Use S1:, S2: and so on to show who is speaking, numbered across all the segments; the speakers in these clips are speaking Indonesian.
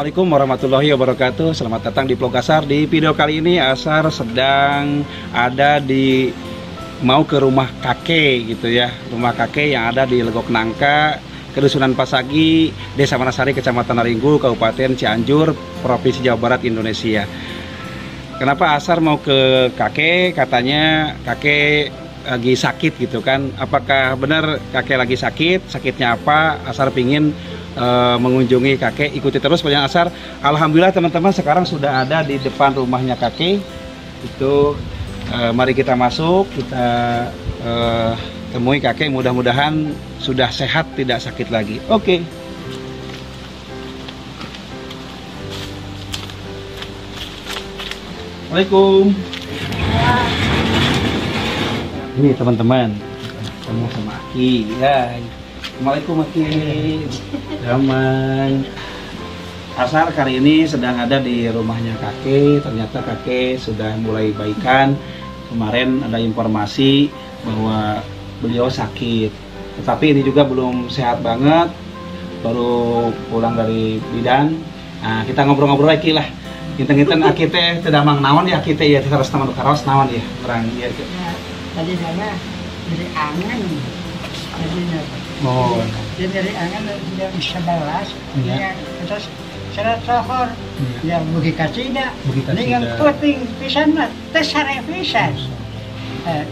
S1: Assalamualaikum warahmatullahi wabarakatuh. Selamat datang di Vlog Asar. Di video kali ini Asar sedang ada di mau ke rumah kakek gitu ya. Rumah kakek yang ada di Legok Nangka, Kedusunan Pasagi, Desa Manasari, Kecamatan Naringgo, Kabupaten Cianjur, Provinsi Jawa Barat, Indonesia. Kenapa Asar mau ke kakek? Katanya kakek lagi sakit gitu kan. Apakah benar kakek lagi sakit? Sakitnya apa? Asar pingin mengunjungi kakek. Ikuti terus perjalanan Asar. Alhamdulillah teman-teman, sekarang sudah ada di depan rumahnya kakek. Itu mari kita masuk, kita temui kakek. Mudah-mudahan sudah sehat, tidak sakit lagi. Oke. Assalamualaikum. Ini teman-teman, ketemu sama Aki. Ya. Assalamualaikum Aki. Aman. Asar kali ini sedang ada di rumahnya kakek. Ternyata kakek sudah mulai baikan. Kemarin ada informasi bahwa beliau sakit, tetapi ini juga belum sehat banget. Baru pulang dari bidan. Nah, kita ngobrol-ngobrol lagi lah. Kinten-kinten Aki teh teu damang naon ya Aki teh ya terus teman karos naon ya. Kurang ieu.
S2: Tadi saya dari angan.
S1: Oh.
S2: Dia dari angan jam 11,
S1: Ya.
S2: terus serat sohor, ya bugi kasida.
S1: Bugi kasida.
S2: Ini yang penting pisan mah, teh sare pisan.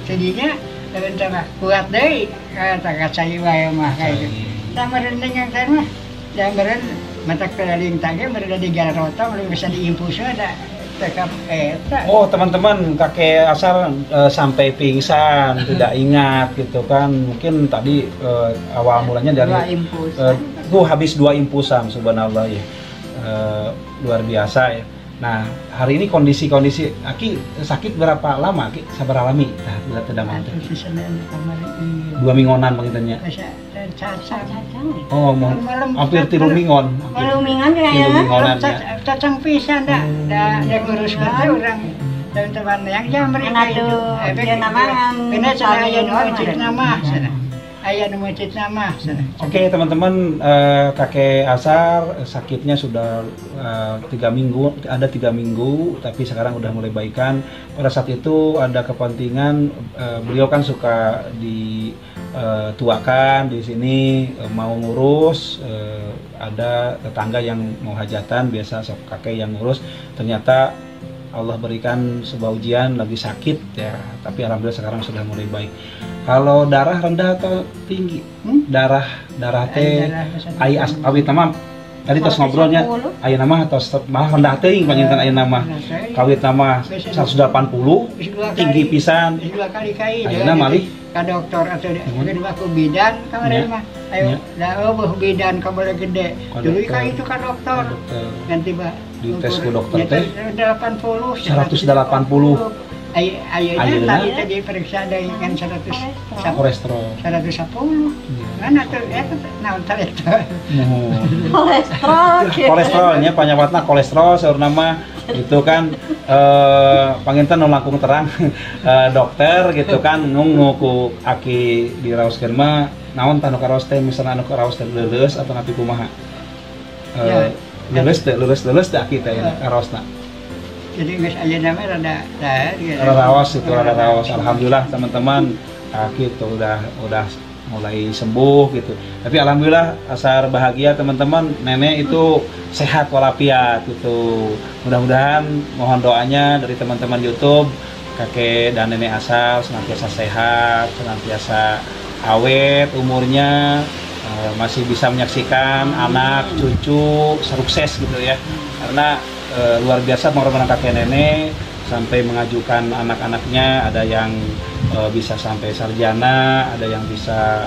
S2: Jadinya sebentar kuat deui kata kacai wae mah kayak gitu. Tamareun dengan saya mah, tamareun mata keliling tage mereka di Garoto belum bisa diimpus ada.
S1: Oh teman-teman, kakek Asar sampai pingsan, tidak ingat gitu kan. Mungkin tadi awal mulanya dari habis 2 impusan, subhanallah ya. Luar biasa ya. Nah hari ini kondisi Aki sakit berapa lama Aki? Sabar alami? Nah, tidak mampu. 2 mingguan maksudnya. Oh, hampir 3 mingguan.
S2: Cacang pisan dah ngurus kita orang teman-teman yang jam mereka itu. Benar sana aya nu masjid nama sana. Aya nu masjid nama sana.
S1: Oke teman-teman, kakek Asar sakitnya sudah 3 minggu, ada 3 minggu, tapi sekarang udah mulai baikan. Pada saat itu ada kepentingan, beliau kan suka dituakan di sini, mau ngurus, ada tetangga yang mau hajatan, biasa sok kakek yang ngurus. Ternyata Allah berikan sebuah ujian, lagi sakit ya, tapi alhamdulillah sekarang sudah mulai baik. Kalau darah rendah atau tinggi? Darah teh awit nama tadi tos ngobrolnya aya nama atau malah rendah teh panjenengan aya nama kawit nama 180 tinggi pisan
S2: 2 kali kai
S1: ayeuna malih
S2: ka dokter atau kedua ku bidan kemarin mah ayo da eueuh bidan ka boleh gede dulu ka itu ka dokter ganti ba
S1: di tes ku dokter teh
S2: 180
S1: ayeuna
S2: tadi periksa dengan 100
S1: kolesterol
S2: 110 mana tuh naon teh
S1: kolesterolnya panyawatna kolesterol saur nama itu kan panginten nu langkung terang dokter gitu kan nunggu ku Aki diraoskeun mah naon tanu karaos teh misalna anu karaos teh leuleus atau ngapi kumaha leuleus teh Aki teh karaosna.
S2: Jadi nggak aja namanya
S1: rada raos itu rada raos. Alhamdulillah teman-teman Aki itu udah mulai sembuh gitu. Tapi alhamdulillah Asar bahagia teman-teman, nenek itu sehat walafiat gitu. Mudah-mudahan mohon doanya dari teman-teman YouTube, kakek dan nenek Asar senantiasa sehat, senantiasa awet umurnya, masih bisa menyaksikan anak cucu sukses gitu ya. Karena luar biasa pengorbanan kakek nenek sampai mengajukan anak-anaknya, ada yang bisa sampai sarjana, ada yang bisa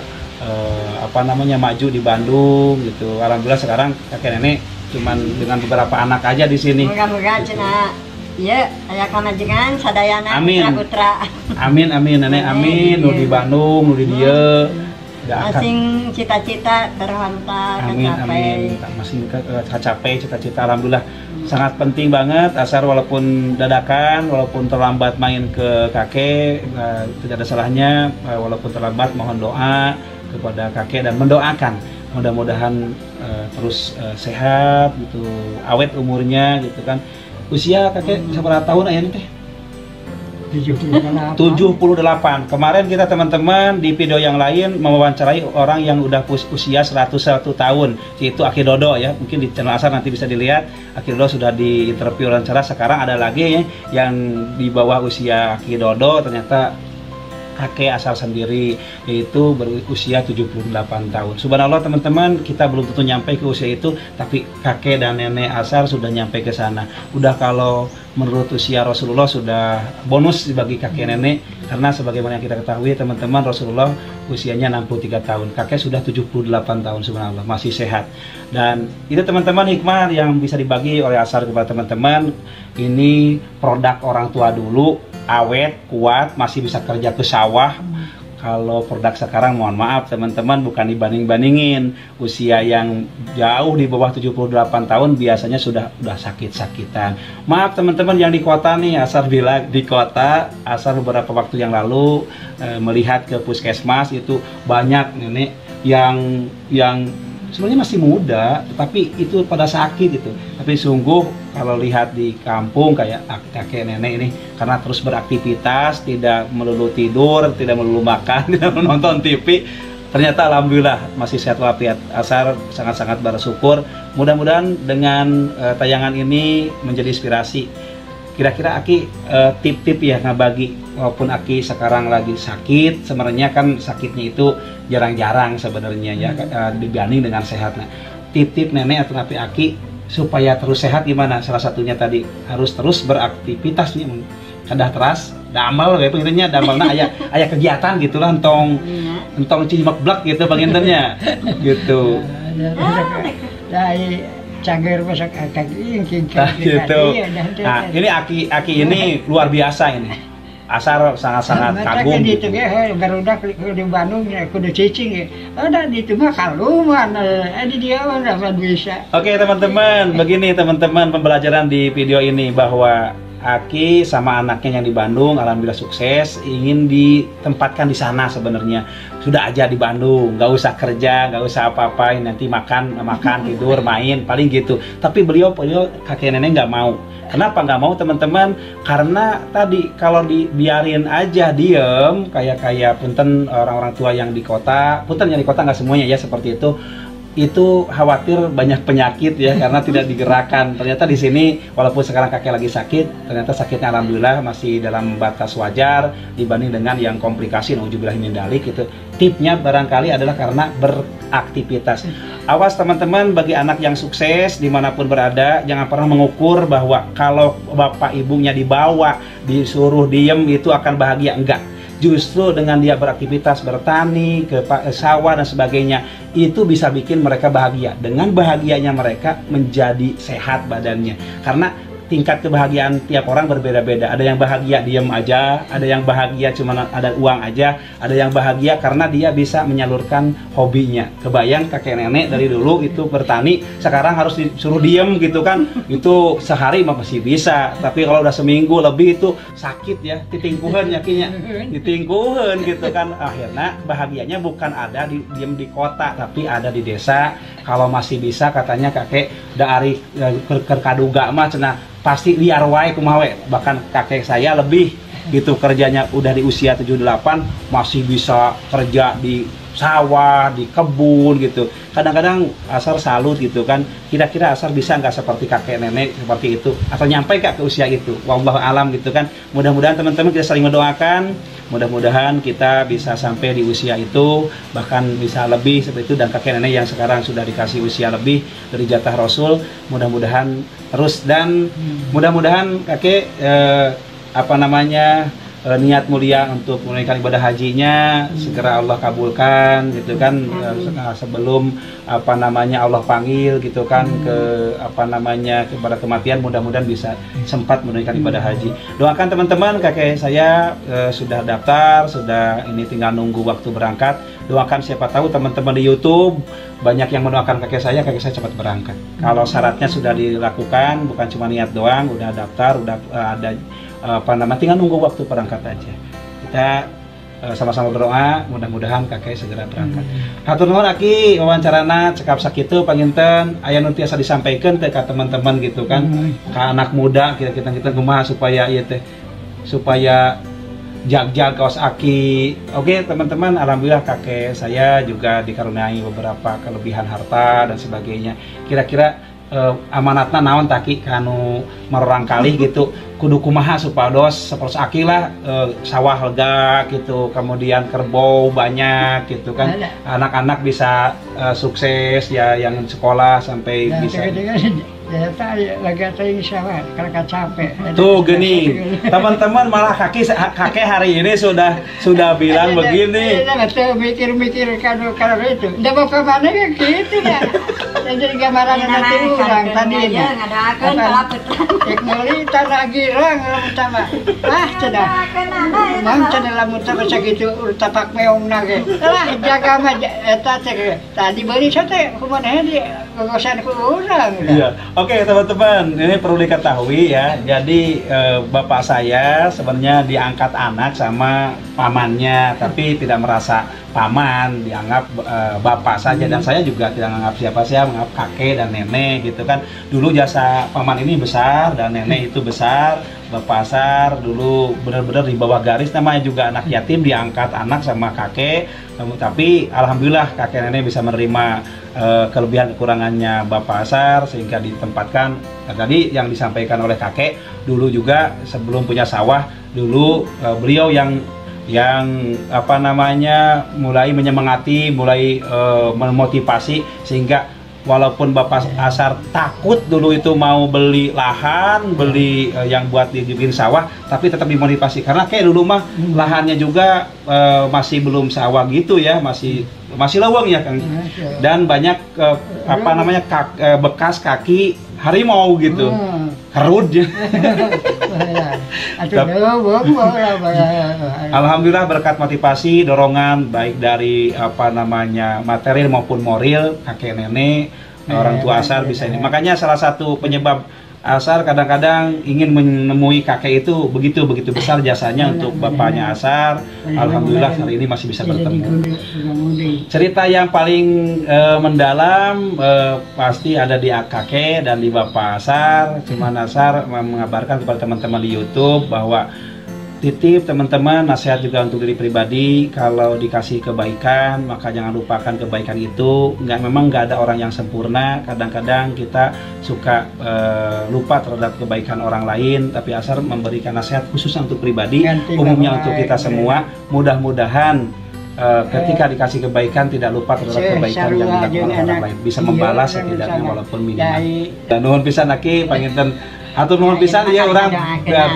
S1: maju di Bandung gitu. Alhamdulillah sekarang kakek nenek cuman dengan beberapa anak aja di sini.
S3: Moga-moga cenah ieu aya kamajengan sadayana putra.
S1: Amin nenek amin. Nu di Bandung, nu di dieu.
S3: Masing cita-cita terhantar
S1: amin. Masing tercapai cita-cita alhamdulillah. Sangat penting banget Asar walaupun dadakan, walaupun terlambat main ke kakek, tidak ada salahnya walaupun terlambat mohon doa kepada kakek dan mendoakan mudah-mudahan terus sehat gitu, awet umurnya gitu kan. Usia kakek seberapa tahun ayah teh?
S2: 78.
S1: 78. Kemarin kita teman-teman di video yang lain mewawancarai orang yang udah usia 101 tahun, yaitu Aki Dodo ya. Mungkin di channel Asar nanti bisa dilihat. Aki Dodo sudah diinterview wawancara. Sekarang ada lagi ya, yang di bawah usia Aki Dodo ternyata kakek Asar sendiri, yaitu berusia 78 tahun. Subhanallah teman-teman, kita belum tentu nyampe ke usia itu, tapi kakek dan nenek Asar sudah nyampe ke sana. Udah kalau menurut usia Rasulullah sudah bonus bagi kakek nenek, karena sebagaimana yang kita ketahui teman-teman, Rasulullah usianya 63 tahun, kakek sudah 78 tahun, subhanallah, masih sehat. Dan itu teman-teman hikmah yang bisa dibagi oleh Asar kepada teman-teman. Ini produk orang tua dulu, awet, kuat, masih bisa kerja ke sawah. Kalau produk sekarang mohon maaf teman-teman, bukan dibanding-bandingin. Usia yang jauh di bawah 78 tahun biasanya sudah sakit-sakitan. Maaf teman-teman yang di kota nih, Asar bilang di kota, Asar beberapa waktu yang lalu melihat ke puskesmas itu banyak nenek yang sebenarnya masih muda, tetapi itu pada sakit gitu. Tapi sungguh kalau lihat di kampung kayak kakek nenek ini, karena terus beraktivitas, tidak melulu tidur, tidak melulu makan, tidak menonton TV, ternyata alhamdulillah masih sehat walafiat. Asar sangat-sangat bersyukur. Mudah-mudahan dengan tayangan ini menjadi inspirasi. Kira-kira Aki tip-tip ya ngabagi, walaupun Aki sekarang lagi sakit, sebenarnya kan sakitnya itu jarang-jarang sebenarnya ya, dibanding dengan sehat. Nah, tip-tip nenek atau napi Aki supaya terus sehat gimana? Salah satunya tadi harus terus beraktivitas nih, kadah teras, damal kayak pengintennya, damalnya ayah kegiatan gitulah, entong cimak blak gitu pengintennya, gitu.
S2: Cager masak akak
S1: gitu. Nah, ini Aki ini luar biasa ini. Asar sangat-sangat kagum.
S2: Gitu ya, barudak di Bandung ya, kudu cicing ya. Ada di itu mah kaluman, di dia mah bisa.
S1: Oke teman-teman, begini teman-teman pembelajaran di video ini bahwa Aki sama anaknya yang di Bandung alhamdulillah sukses, ingin ditempatkan di sana sebenarnya. Sudah aja di Bandung, nggak usah kerja, nggak usah apa-apain, nanti makan tidur main paling gitu. Tapi beliau kakek nenek nggak mau. Kenapa nggak mau teman-teman? Karena tadi kalau dibiarin aja diem kayak punten orang-orang tua yang di kota, punten yang di kota nggak semuanya ya seperti itu khawatir banyak penyakit ya, karena tidak digerakkan. Ternyata di sini walaupun sekarang kakek lagi sakit, ternyata sakitnya alhamdulillah masih dalam batas wajar dibanding dengan yang komplikasi nauzubillah min dzalik gitu. Tipnya barangkali adalah karena beraktivitas. Awas teman-teman, bagi anak yang sukses dimanapun berada, jangan pernah mengukur bahwa kalau bapak ibunya dibawa disuruh diem itu akan bahagia. Enggak. Justru dengan dia beraktivitas, bertani, ke sawah dan sebagainya, itu bisa bikin mereka bahagia. Dengan bahagianya mereka menjadi sehat badannya. Karena tingkat kebahagiaan tiap orang berbeda-beda. Ada yang bahagia diem aja, ada yang bahagia cuma ada uang aja, ada yang bahagia karena dia bisa menyalurkan hobinya. Kebayang kakek nenek dari dulu itu bertani, sekarang harus disuruh diem gitu kan, itu sehari masih bisa, tapi kalau udah seminggu lebih itu sakit ya, ditingkuhan yakinya, ditingkuhan gitu kan. Akhirnya bahagianya bukan ada diem di kota, tapi ada di desa. Kalau masih bisa katanya kakek dari kaduga mah cenah pasti liar wae kumaha we. Bahkan kakek saya lebih gitu kerjanya, udah di usia 78 masih bisa kerja di sawah, di kebun gitu. Kadang-kadang Asar salut gitu kan, kira-kira Asar bisa nggak seperti kakek nenek seperti itu, atau nyampe nggak ke usia itu, wallahu alam gitu kan. Mudah-mudahan teman-teman kita saling mendoakan, mudah-mudahan kita bisa sampai di usia itu, bahkan bisa lebih seperti itu. Dan kakek nenek yang sekarang sudah dikasih usia lebih dari jatah Rasul, mudah-mudahan terus. Dan mudah-mudahan kakek niat mulia untuk menunaikan ibadah hajinya segera Allah kabulkan gitu kan, sebelum Allah panggil gitu kan kepada kematian, mudah-mudahan bisa sempat menunaikan ibadah haji. Doakan teman-teman, kakek saya sudah daftar, sudah ini tinggal nunggu waktu berangkat. Doakan, siapa tahu teman-teman di YouTube banyak yang mendoakan kakek saya cepat berangkat. Kalau syaratnya sudah dilakukan, bukan cuma niat doang, udah daftar, udah ada tinggal nunggu waktu berangkat aja. Kita sama-sama berdoa mudah-mudahan kakek segera berangkat. Hatur nuhun Aki wawancarana cekap sakitu panginten aya nu tiasa disampaikan teh ka teman-teman gitu kan, ka anak muda kita kumaha supaya ieu teh supaya jag-jag kaos Aki. Oke teman-teman, alhamdulillah kakek saya juga dikaruniai beberapa kelebihan harta dan sebagainya. Kira-kira amanatna naon taki kanu marorang kali gitu kudu kumaha supados sapertos Aki lah sawah lega gitu, kemudian kerbau banyak gitu kan, anak-anak bisa sukses ya yang sekolah sampai bisa
S2: ya tadi lagi tadi sawah kalau capek
S1: tuh gini teman-teman, malah kakek hari ini sudah bilang begini
S2: tuh mikir-mikir kalau itu udah bapak mana kan gitu ya jadi gambaran nanti orang tadi ini teknologi tanah girang utama cedah mang cedah lamun sama segitu tapak meong nage lah jaga mah eta tadi beli sate kumaha di gogosan ku urang.
S1: Iya. Oke teman-teman, ini perlu diketahui ya. Jadi bapak saya sebenarnya diangkat anak sama pamannya, tapi tidak merasa paman, dianggap bapak saja. Dan saya juga tidak menganggap siapa-siapa, menganggap kakek dan nenek gitu kan. Dulu jasa paman ini besar dan nenek itu besar. Bapak Asar dulu benar-benar di bawah garis, namanya juga anak yatim, diangkat anak sama kakek. Tapi alhamdulillah kakek nenek bisa menerima kelebihan kekurangannya Bapak Asar sehingga ditempatkan. Tadi yang disampaikan oleh kakek, dulu juga sebelum punya sawah dulu beliau yang apa namanya mulai menyemangati, mulai memotivasi sehingga walaupun Bapak Asar takut dulu itu mau beli lahan, beli yang buat dibikin sawah, tapi tetap dimotivasi karena kayak dulu mah lahannya juga masih belum sawah gitu ya, masih lowong ya Kang. Dan banyak apa namanya bekas kaki harimau gitu. Kerud ya. Alhamdulillah berkat motivasi, dorongan baik dari apa namanya material maupun moral kakek nenek, orang tua Asar bisa ini. Makanya salah satu penyebab Asar kadang-kadang ingin menemui kakek itu begitu besar jasanya untuk bapaknya Asar. Alhamdulillah hari ini masih bisa bertemu. Cerita yang paling mendalam pasti ada di kakek dan di Bapak Asar. Cuman Asar mengabarkan kepada teman-teman di YouTube bahwa titip teman-teman, nasihat juga untuk diri pribadi, kalau dikasih kebaikan maka jangan lupakan kebaikan itu. Memang nggak ada orang yang sempurna, kadang-kadang kita suka lupa terhadap kebaikan orang lain, tapi Asar memberikan nasihat khusus untuk pribadi, umumnya untuk kita semua. Mudah-mudahan ketika dikasih kebaikan tidak lupa terhadap kebaikan yang dilakukan orang lain, bisa membalas setidaknya walaupun minimal. Dan nuhun pisan Aki panginten atur nuhun pisan ya orang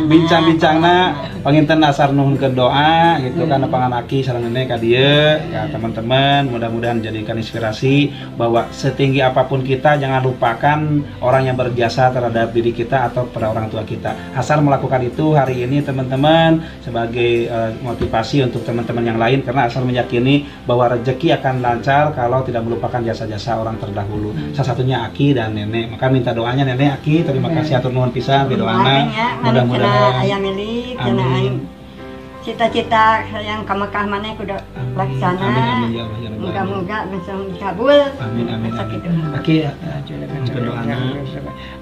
S1: bincang-bincangna panginten Asar nuhun ke doa gitu kan pangan Aki sareng nenek ka dieu ya teman-teman, mudah-mudahan jadikan inspirasi bahwa setinggi apapun kita jangan lupakan orang yang berjasa terhadap diri kita atau pada orang tua kita. Asar melakukan itu hari ini teman-teman sebagai motivasi untuk teman-teman yang lain, karena Asar meyakini bahwa rezeki akan lancar kalau tidak melupakan jasa-jasa orang terdahulu. Salah satunya Aki dan nenek. Maka minta doanya nenek Aki, terima kasih atur nuhun pisan di doana. Mudah-mudahan
S3: aya milik cenah aing cita-cita yang ka Mekah maneh kudu laksana.
S1: Amin ya Allah ya Rabbal alamin.
S3: Moga-moga bisa dikabul.
S1: Amin. Aki doana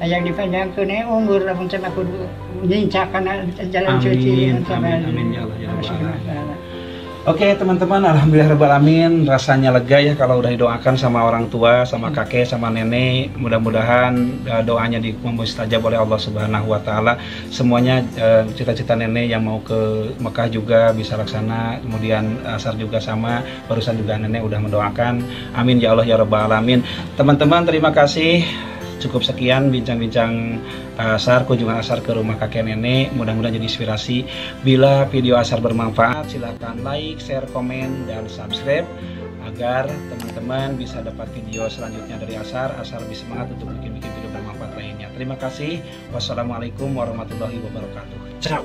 S2: yang dipanjangkeun umur lamun cenah kudu nyincakkan jalan suci.
S1: Amin ya Allah ya Rabbal alamin. Oke teman-teman, alhamdulillah rabbil alamin, rasanya lega ya kalau udah didoakan sama orang tua, sama kakek, sama nenek. Mudah-mudahan doanya mustajab oleh Allah Subhanahu wa taala. Semuanya cita-cita nenek yang mau ke Mekah juga bisa laksana. Kemudian Asar juga sama, barusan juga nenek udah mendoakan. Amin ya Allah ya rabbal alamin. Teman-teman, terima kasih. Cukup sekian bincang-bincang Asar, kunjungan Asar ke rumah kakek nenek. Mudah-mudahan jadi inspirasi. Bila video Asar bermanfaat, silakan like, share, komen, dan subscribe agar teman-teman bisa dapat video selanjutnya dari Asar. Asar lebih semangat untuk bikin-bikin video bermanfaat lainnya. Terima kasih. Wassalamualaikum warahmatullahi wabarakatuh. Ciao.